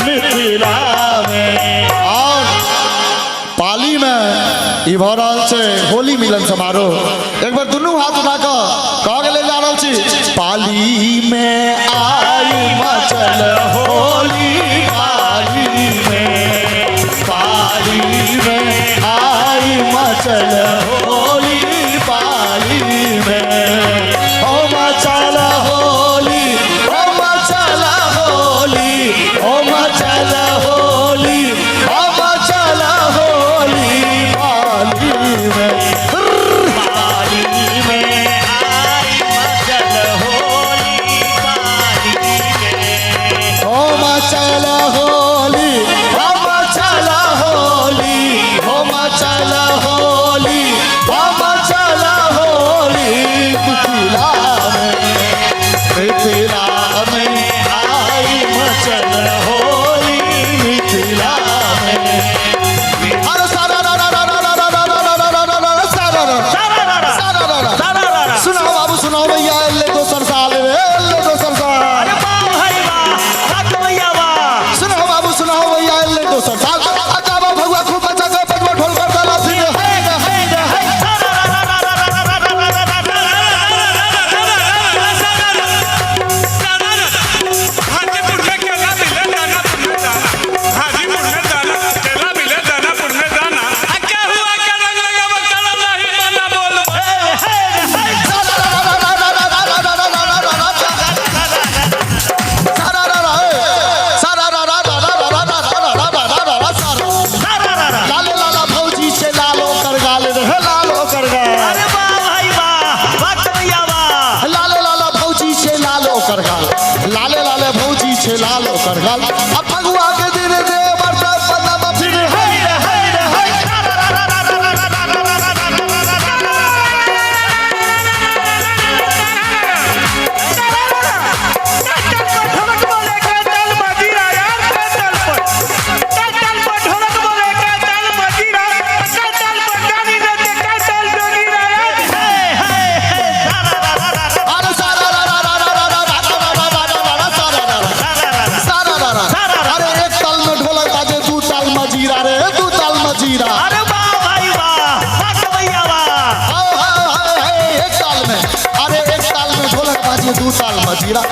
मिथिला में। और पाली में ई भ रहल छै होली मिलन समारोह। एक बार दुनू हाथ उठा के कह के ले जा रहल छी, पाली में आई मचल होली, पाली में आई मचल होली, पाली में ओ मचल होली, ओ मचल होली, ओ मचल होली, ओ मचल होली, पाली में आई मचल होली, पाली में ओ मचल होली, ओ मचल होली, ओ मचल होली, ओ मचल होली, मिथिला में आई मचल होली, मिथिला में। अरे सारा रा रा रा रा रा रा रा रा रा रा रा सारा रा सुनाओ बाबू सुनाओ भैया, ले दोसर साल रे, ले दोसर साल। अरे वाह भाई वाह, वाह भैया वाह। सुनाओ बाबू सुनाओ भैया, ले दोसर साल। अच्छा बाबू भगवा खूब बचा के बजवा ढोल कर डाला फिर लाले लाला भौजी से लालो कर गाल रे, लालो कर गाल। अरे वाह भाई वाह, वाह भैया वाह। लाले लाला भौजी से लालो कर गाल, लाले लाले भौजी से लालो कर गाल। अब भगवा के दिन दे बरसा पता फिर अरे सारा रा रा रा रा रा रा रा सारा रा रा। अरे एक ताल में ढोलक बाजे, दू ताल मजीरा रे, दू ताल मजीरा। अरे वाह भाई वाह, वाह भैया वाह। एक ताल में, अरे एक ताल में ढोलक बाजे, दू ताल मजीरा।